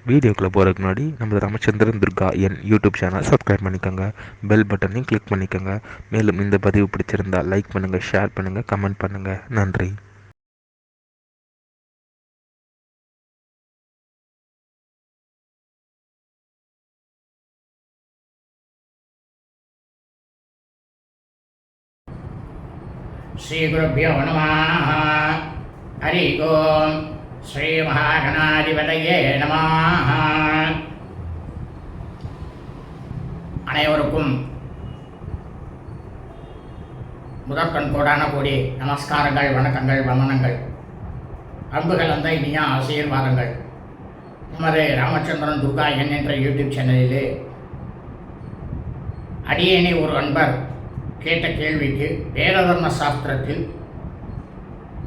வீடியோக்குள்ளே போகிறதுக்கு முன்னாடி நம்ம ராமச்சந்திரன் துர்கா என் யூடியூப் சேனல் சப்ஸ்கிரைப் பண்ணிக்கோங்க, பெல் பட்டனையும் கிளிக் பண்ணிக்கோங்க. மேலும் இந்த பதிவு பிடிச்சிருந்தால் லைக் பண்ணுங்கள், ஷேர் பண்ணுங்கள், கமெண்ட் பண்ணுங்கள். நன்றி. ஸ்ரீகுருभ्यो நமः. ஹரி ஓம். ஸ்ரீ மகாகணாதிபதயே நமः. அனைவருக்கும் முதற்கண் கோடான கோடி நமஸ்காரங்கள், வணக்கங்கள், வமனங்கள், அன்புகள் அந்த இனிய ஆசீர்வாதங்கள். நமது ராமச்சந்திரன் துர்கா என் என்ற யூடியூப் சேனலிலே அடியேனை ஒரு அன்பர் கேட்ட கேள்விக்கு வேததர்ம சாஸ்திரத்தில்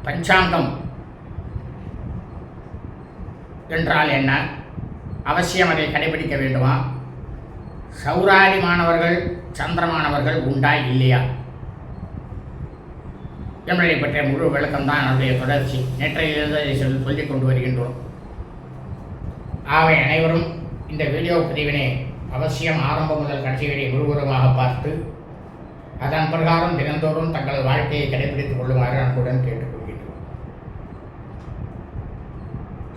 பஞ்சாங்கம் என்றால் என்ன, அவசியம் அதை கடைபிடிக்க வேண்டுமா, சௌராதி மாணவர்கள் சந்திரமானவர்கள் உண்டா இல்லையா என்பதை பற்றிய முழு விளக்கம்தான் அதனுடைய தொடர்ச்சி. நேற்றையிலிருந்து அதை சொல்லிக் கொண்டு வருகின்றோம். ஆகவே அனைவரும் இந்த வீடியோ பதிவினை அவசியம் ஆரம்பம் முதல் கடைசி வரை முழுவதுமாக பார்த்து அதன் பிரகாரம் தினந்தோறும் தங்களது வாழ்க்கையை கடைபிடித்துக் கொள்ளுமாறு அன்புடன் கேட்டுக்கொள்கின்றோம்.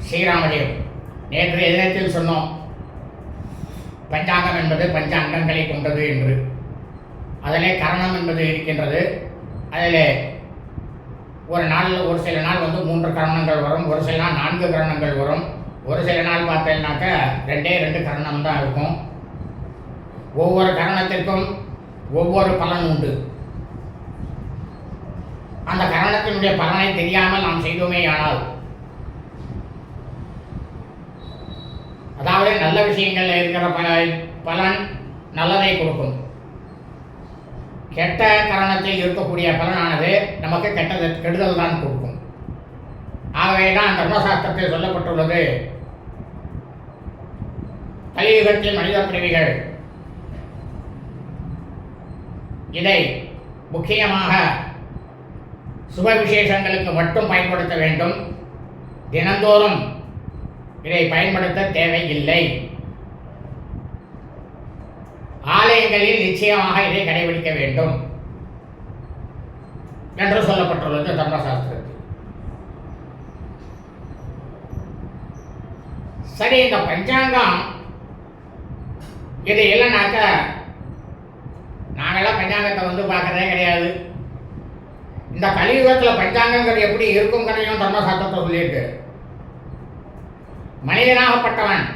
ஸ்ரீராமதேவ் நேற்றைய தினத்தில் சொன்னோம், பஞ்சாங்கம் என்பது பஞ்சாங்கங்களை கொண்டது என்று. அதிலே கரணம் என்பது இருக்கின்றது. அதில் ஒரு சில நாள் 3 கரணங்கள் வரும், ஒரு சில நாள் 4 கரணங்கள் வரும், ஒரு சில நாள் பார்த்தீங்கன்னாக்க 2 கரணம் தான் இருக்கும். ஒவ்வொரு கரணத்திற்கும் ஒவ்வொரு பலன் உண்டு. அந்த கரணத்தினுடைய பலனை தெரியாமல் நாம் செய்தோமே ஆனால், அதாவது நல்ல விஷயங்கள் இருக்கிற பலன் நல்லதை கொடுக்கும். கெட்ட கரணத்தில் இருக்கக்கூடிய பலனானது நமக்கு கெடுதல் தான் கொடுக்கும். ஆகவே தான் தர்மசாஸ்திரத்தில் சொல்லப்பட்டுள்ளது, கலியுகத்தில் மனித பிரிவிகள் இதை முக்கியமாக சுப விசேஷங்களுக்கு மட்டும் பயன்படுத்த வேண்டும். தினந்தோறும் இதை பயன்படுத்த தேவையில்லை. ஆலயங்களில் நிச்சயமாக இதை கடைபிடிக்க வேண்டும் என்று சொல்லப்பட்டுள்ளது தர்மசாஸ்திரத்தில். சரி, இந்த பஞ்சாங்கம் இது இல்லைனாக்க நாங்கள்லாம் பஞ்சாங்கத்தை பார்க்கறதே கிடையாது. இந்த கலியுகத்தில் பஞ்சாங்கங்கள் எப்படி இருக்குங்கிறதையும் தர்மசாஸ்திரத்தை சொல்லியிருக்கு. மனிதனாகப்பட்டவன்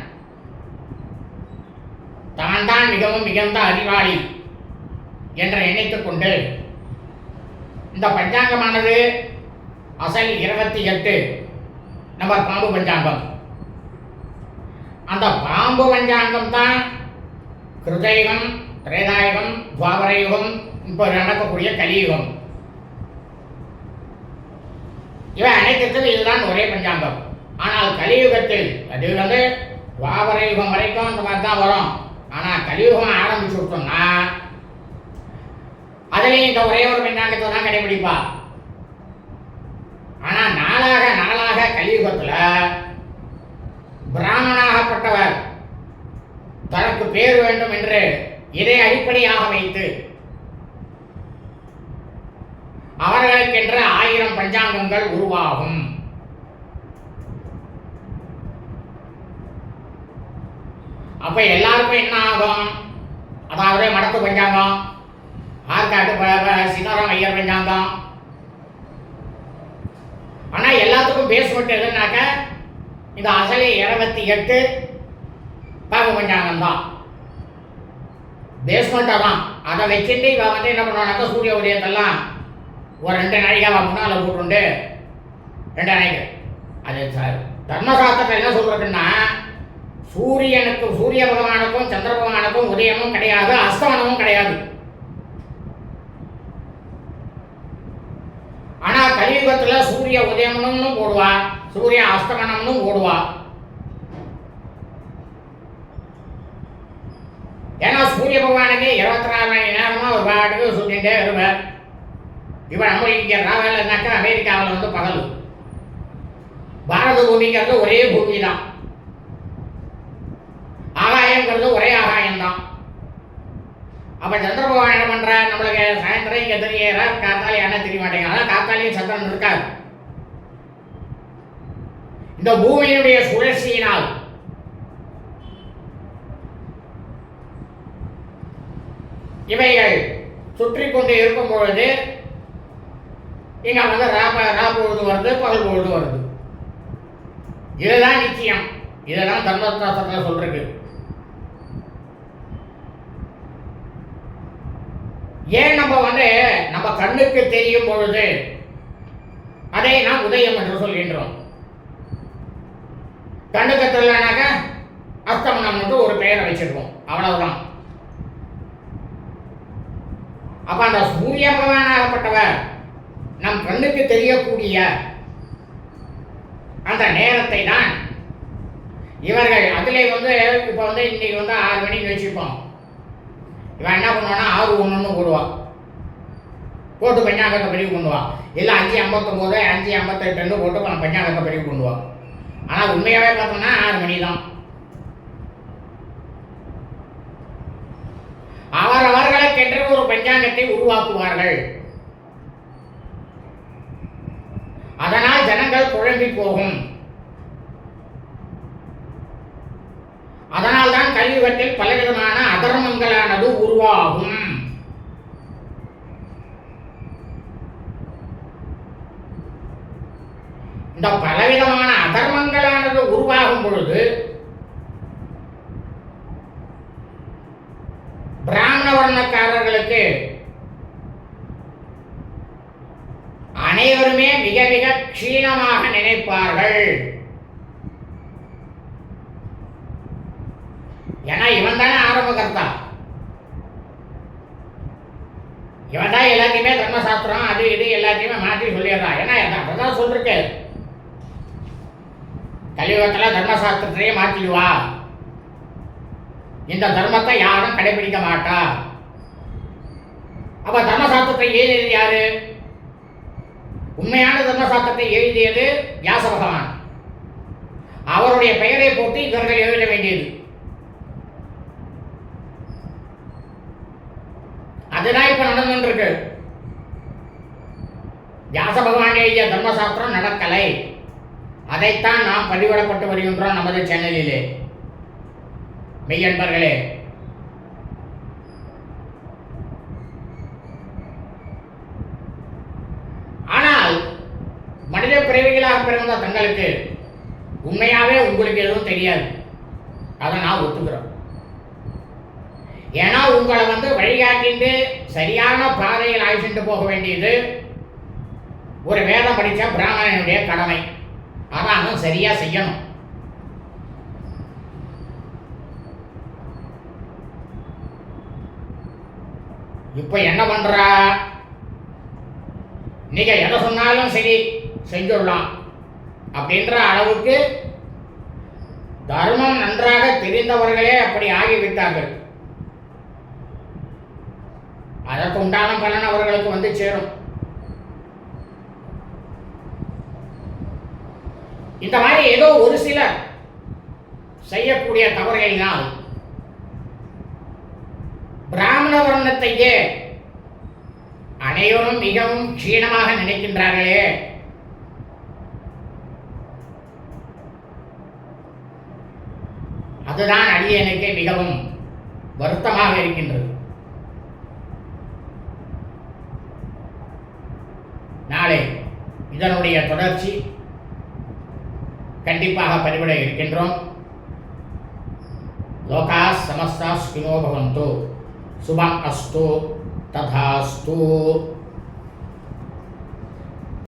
தான் மிகவும் மிகுந்த அறிவாளி என்று நினைத்துக் கொண்டு இந்த பஞ்சாங்கமானது அசல் 28 நம்பர் பாம்பு பஞ்சாங்கம். அந்த பாம்பு பஞ்சாங்கம் தான் கிருதயுகம், திரேதாயுகம், துவாபரயுகம், இப்போ நடக்கக்கூடிய கலியுகம். இவை அனைத்துக்கும் இதுதான் ஒரே பஞ்சாங்கம். ஆனால் கலியுகத்தில் அது துவாபரயுகம் வரைக்கும் அந்த மாதிரி தான் வரும். ஆனால் கலியுகம் ஆரம்பிச்சு விட்டோம்னா அதுலேயும் இந்த ஒரே ஒரு பஞ்சாங்கத்தை தான் கடைபிடிப்பா. ஆனால் நாளாக கலியுகத்தில் பிராமணாகப்பட்டவர் தனக்கு பேர் வேண்டும் என்று இதை அடிப்படையாக வைத்து அவர்களுக்கென்ற 1000 பஞ்சாங்கங்கள் உருவாகும். அப்ப எல்லாருக்கும் என்ன ஆகும்? அதாவது மடத்து பஞ்சாங்கம், ஆற்காட்டு சீதாராம் ஐயர் பஞ்சாங்கம். ஆனா எல்லாத்துக்கும் பேஸ்மெண்ட் எதுனாக்க இந்த அசலி 28 பாம்பு பஞ்சாங்கம் தான் பேஸ்மெண்ட்டாக தான். அதை வச்சுட்டு இவன் என்ன பண்ணுவானாக்கா, சூரிய உதயத்தெல்லாம் ஒரு 2 நாளைக்கு அவன் முன்னால் போட்டுண்டு 2 நாளைக்கு அது தர்மசாஸ்திரத்தில் என்ன சொல்றதுன்னா, சூரிய பகவானுக்கும் சந்திர பகவானுக்கும் உதயமும் கிடையாது, அஸ்தமனமும் கிடையாது. ஆனா கலியுகத்தில் சூரிய உதயம்னு போடுவா, சூரிய அஸ்தமனம்னு போடுவா. ஏன்னா சூரிய பகவானுக்கு 24 மணி நேரமாக ஒரு பாட்டுக்கு சுற்றிகிட்டே இருப்பார். இப்போ நம்ம இங்கே ராவல்னாக்கா அமெரிக்காவில் பகல், பாரத பூமிங்கிறது ஒரே பூமி தான். ஆகாயங்கிறது ஒரே ஆகாயம்தான். அப்ப சந்திர பகவான் என்ன பண்ற, நம்மளுக்கு சாயந்தரம் இங்க தெரியற காத்தாலி என்ன தெரிய மாட்டேங்க. அதான் காத்தாலியும் சந்திரன் இருக்காது. இந்த பூமியினுடைய சுழற்சியினால் இவைகள் சுற்றி கொண்டு இருக்கும் பொழுது இங்க வந்து ரா பொழுது வருது, பகல் பொழுது வருது. இதுதான் நிச்சயம். இதெல்லாம் தர்மசாஸ்திரத்தில் சொல்றது. ஏன் நம்ம வந்து நம்ம கண்ணுக்கு தெரியும் பொழுது அதை நாம் உதயம் என்று சொல்கின்றோம். கண்ணுக்கு தெரியலனாக்க அஸ்தமனம்னு ஒரு பெயரை வச்சிருக்கோம், அவ்வளவுதான். அப்ப அந்த சூரிய பகவானாகப்பட்டவர் நம் கண்ணுக்கு தெரியக்கூடிய அந்த நேரத்தை தான் இவர்கள் அதிலே வந்து இப்போ வந்து இன்னைக்கு வந்து 6 மணிக்கு வச்சுப்போம். இவன் என்ன பண்ணுவான்னா 6:01 போடுவான், போட்டு பஞ்சாங்கத்தை பதிவு பண்ணுவான். இல்லை 5:59 5:58 போட்டு பஞ்சாங்கத்தை பதிவு பண்ணுவான். ஆனால் உண்மையாகவே பார்த்தோம்னா 6 மணி தான். அவரவர்களுக்கென்று ஒரு பஞ்சாங்கத்தை உருவாக்குவார்கள். அதனால் ஜனங்கள் குழம்பி போகும். அதனால் தான் கலியுகத்தில் பலவிதமான அதர்மங்களானது உருவாகும். இந்த பலவிதமான அதர்மங்களானது உருவாகும் பொழுது பிராமண வர்ணக்காரர்களுக்கு அனைவருமே மிக மிக க்ஷீணமாக நினைப்பார்கள். ஏன்னா இவன் தானே ஆரம்பகர்த்தா, இவன் தான் எல்லாத்தையுமே தர்மசாஸ்திரம் அது இது எல்லாத்தையுமே மாற்றி சொல்லிடுறான். ஏன்னா அதான் சொல்லிருக்கு, கலியுகத்தில் தர்மசாஸ்திரத்தையே மாற்றிடுவா, இந்த தர்மத்தை யாரும் கடைபிடிக்க மாட்டா. அப்ப தர்மசாஸ்திரத்தை எழுதியது யாரு? உண்மையான தர்மசாஸ்திரத்தை எழுதியது வியாச பகவான். அவருடைய பெயரை போட்டு இவர்கள் எழுத வேண்டியது. அதுதான் இப்ப நடந்துருக்கு. வியாச பகவான் எழுதிய தர்மசாஸ்திரம் நடக்கலை. அதைத்தான் நாம் பதிவிடப்பட்டு வருகின்றோம் நமது சேனலிலே. மெய்யன்பர்களே, ஆனால் மனித பிறவிகளாக பிறந்த தங்களுக்கு உண்மையாவே உங்களுக்கு எதுவும் தெரியாது. அதை நான் ஒத்துக்கிறோம். ஏன்னா உங்களை வந்து வழிகாட்டிட்டு சரியான பாதையில் அழைச்சிட்டு போக வேண்டியது ஒரு வேதம் படித்த பிராமணனுடைய கடமை. அதான் சரியா செய்யணும். இப்ப என்ன பண்றா, நீங்க எதை சொன்னாலும் சரி செஞ்சுடலாம் அப்படின்ற அளவுக்கு தர்மம் நன்றாக தெரிந்தவர்களே அப்படி ஆகிவிட்டார்கள். அதற்கு உண்டான பலன் அவர்களுக்கு வந்து சேரும். இந்த மாதிரி ஏதோ ஒரு சிலர் செய்யக்கூடிய தவறுகளினால் பிராமண வர்ணத்தையே அனைவரும் மிகவும் க்ஷீணமாக நினைக்கின்றார்களே. அதுதான் அடியேனுக்கு மிகவும் வருத்தமாக இருக்கின்றது. நாளை இதனுடைய தொடர்ச்சி கண்டிப்பாக பதிவிட இருக்கின்றோம். லோகா சமஸ்தா சுகினோ பவந்து. சுபம் அஸ்து. ததாஸ்து.